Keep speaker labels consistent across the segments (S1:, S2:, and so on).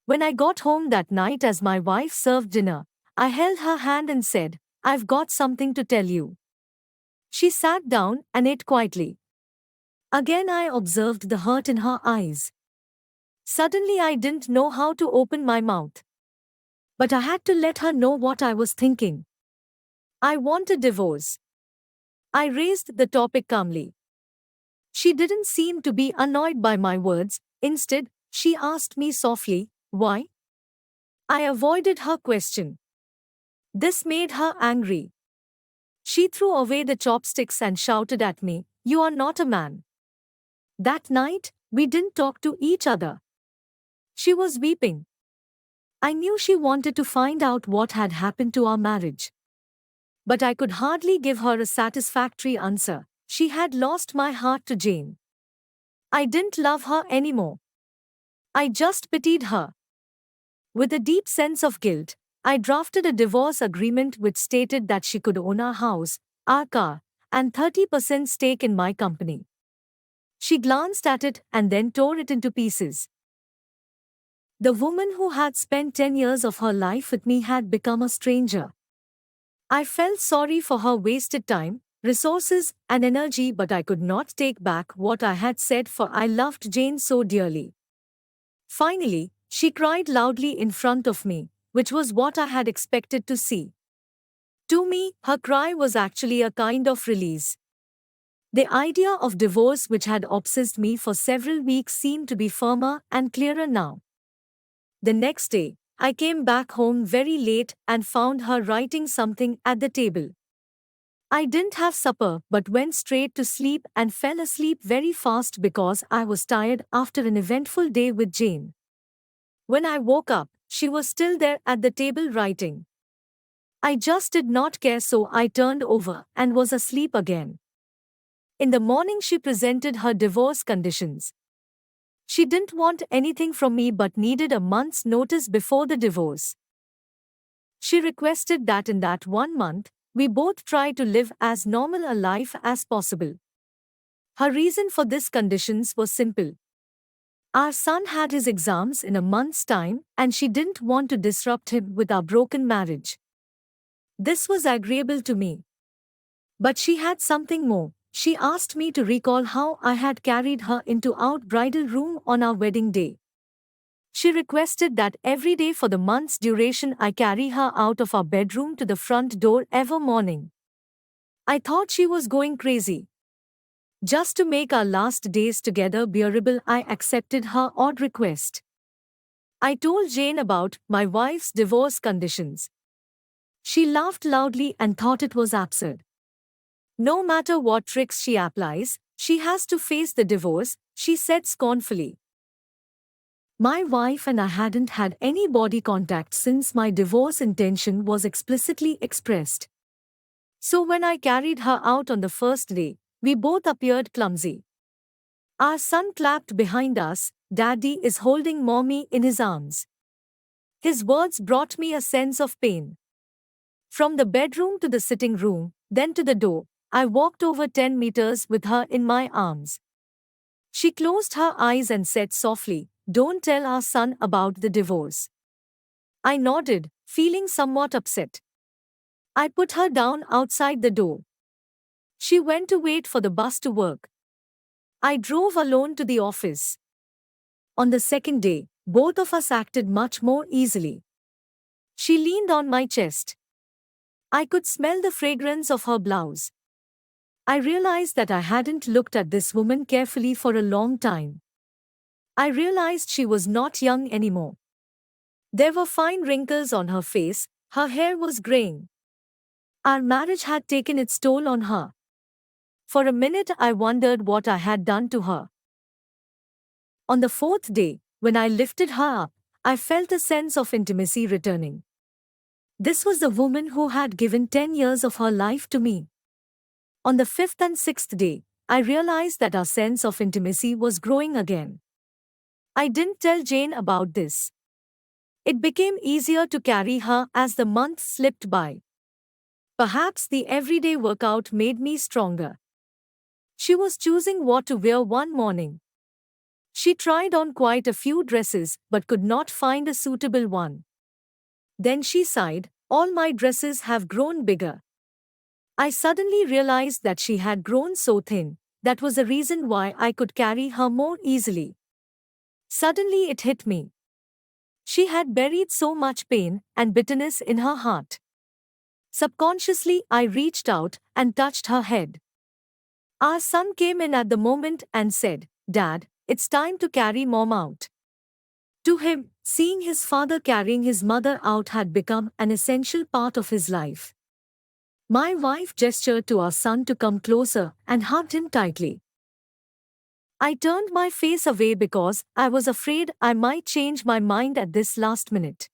S1: When I got home that night as my wife served dinner, I held her hand and said, "I've got something to tell you." She sat down and ate quietly. Again I observed the hurt in her eyes. Suddenly I didn't know how to open my mouth. But I had to let her know what I was thinking. I want a divorce. I raised the topic calmly. She didn't seem to be annoyed by my words. Instead, she asked me softly, "Why?" I avoided her question. This made her angry. She threw away the chopsticks and shouted at me, "You are not a man." That night, we didn't talk to each other. She was weeping. I knew she wanted to find out what had happened to our marriage. But I could hardly give her a satisfactory answer. She had lost my heart to Jane. I didn't love her anymore. I just pitied her. With a deep sense of guilt, I drafted a divorce agreement which stated that she could own our house, our car, and 30% stake in my company. She glanced at it and then tore it into pieces. The woman who had spent 10 years of her life with me had become a stranger. I felt sorry for her wasted time, resources, and energy, but I could not take back what I had said, for I loved Jane so dearly. Finally, she cried loudly in front of me, which was what I had expected to see. To me, her cry was actually a kind of release. The idea of divorce, which had obsessed me for several weeks, seemed to be firmer and clearer now. The next day, I came back home very late and found her writing something at the table. I didn't have supper but went straight to sleep and fell asleep very fast because I was tired after an eventful day with Jane. When I woke up, she was still there at the table writing. I just did not care, so I turned over and was asleep again. In the morning, she presented her divorce conditions. She didn't want anything from me but needed a month's notice before the divorce. She requested that in that 1 month, we both try to live as normal a life as possible. Her reason for these conditions was simple. Our son had his exams in a month's time, and she didn't want to disrupt him with our broken marriage. This was agreeable to me. But she had something more. She asked me to recall how I had carried her into our bridal room on our wedding day. She requested that every day for the month's duration I carry her out of our bedroom to the front door every morning. I thought she was going crazy. Just to make our last days together bearable, I accepted her odd request. I told Jane about my wife's divorce conditions. She laughed loudly and thought it was absurd. No matter what tricks she applies, she has to face the divorce, she said scornfully. My wife and I hadn't had any body contact since my divorce intention was explicitly expressed. So when I carried her out on the first day, we both appeared clumsy. Our son clapped behind us. "Daddy is holding Mommy in his arms." His words brought me a sense of pain. From the bedroom to the sitting room, then to the door, I walked over 10 meters with her in my arms. She closed her eyes and said softly, "Don't tell our son about the divorce." I nodded, feeling somewhat upset. I put her down outside the door. She went to wait for the bus to work. I drove alone to the office. On the second day, both of us acted much more easily. She leaned on my chest. I could smell the fragrance of her blouse. I realized that I hadn't looked at this woman carefully for a long time. I realized she was not young anymore. There were fine wrinkles on her face, her hair was graying. Our marriage had taken its toll on her. For a minute I wondered what I had done to her. On the fourth day, when I lifted her up, I felt a sense of intimacy returning. This was the woman who had given 10 years of her life to me. On the fifth and sixth day, I realized that our sense of intimacy was growing again. I didn't tell Jane about this. It became easier to carry her as the months slipped by. Perhaps the everyday workout made me stronger. She was choosing what to wear one morning. She tried on quite a few dresses but could not find a suitable one. Then she sighed, "All my dresses have grown bigger." I suddenly realized that she had grown so thin. That was the reason why I could carry her more easily. Suddenly it hit me. She had buried so much pain and bitterness in her heart. Subconsciously, I reached out and touched her head. Our son came in at the moment and said, "Dad, it's time to carry Mom out." To him, seeing his father carrying his mother out had become an essential part of his life. My wife gestured to our son to come closer and hugged him tightly. I turned my face away because I was afraid I might change my mind at this last minute.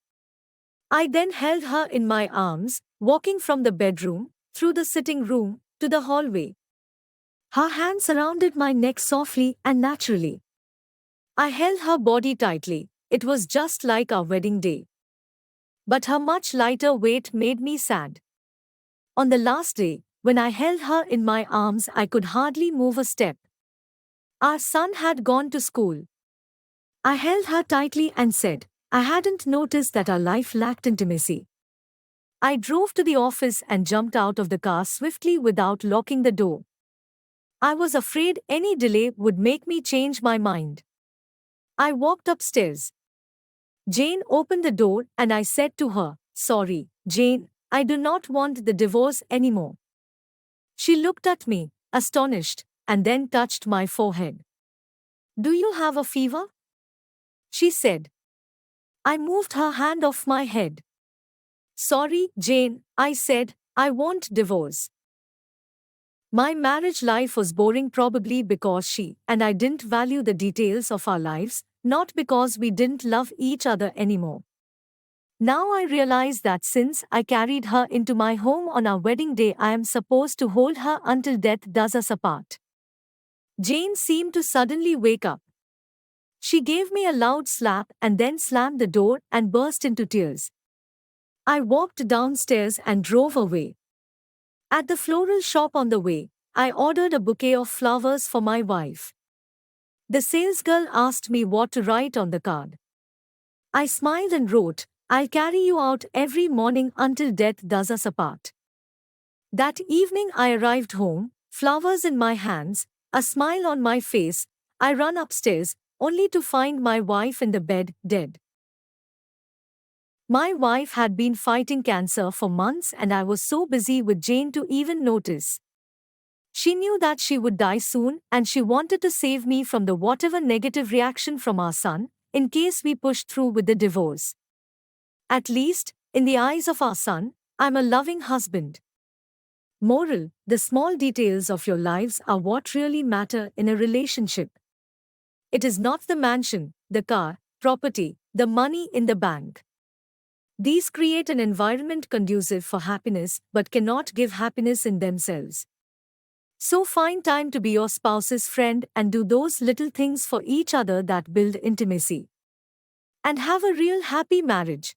S1: I then held her in my arms, walking from the bedroom, through the sitting room, to the hallway. Her hand surrounded my neck softly and naturally. I held her body tightly. It was just like our wedding day. But her much lighter weight made me sad. On the last day, when I held her in my arms, I could hardly move a step. Our son had gone to school. I held her tightly and said, I hadn't noticed that our life lacked intimacy. I drove to the office and jumped out of the car swiftly without locking the door. I was afraid any delay would make me change my mind. I walked upstairs. Jane opened the door and I said to her, "Sorry, Jane, I do not want the divorce anymore." She looked at me, astonished, and then touched my forehead. "Do you have a fever?" she said. I moved her hand off my head. "Sorry, Jane," I said, "I won't divorce." My marriage life was boring probably because she and I didn't value the details of our lives, not because we didn't love each other anymore. Now I realize that since I carried her into my home on our wedding day, I am supposed to hold her until death does us apart. Jane seemed to suddenly wake up. She gave me a loud slap and then slammed the door and burst into tears. I walked downstairs and drove away. At the floral shop on the way, I ordered a bouquet of flowers for my wife. The salesgirl asked me what to write on the card. I smiled and wrote, "I'll carry you out every morning until death does us apart." That evening I arrived home, flowers in my hands, a smile on my face. I ran upstairs, only to find my wife in the bed, dead. My wife had been fighting cancer for months and I was so busy with Jane to even notice. She knew that she would die soon and she wanted to save me from the whatever negative reaction from our son, in case we pushed through with the divorce. At least, in the eyes of our son, I'm a loving husband. Moral: the small details of your lives are what really matter in a relationship. It is not the mansion, the car, property, the money in the bank. These create an environment conducive for happiness but cannot give happiness in themselves. So find time to be your spouse's friend and do those little things for each other that build intimacy. And have a real happy marriage.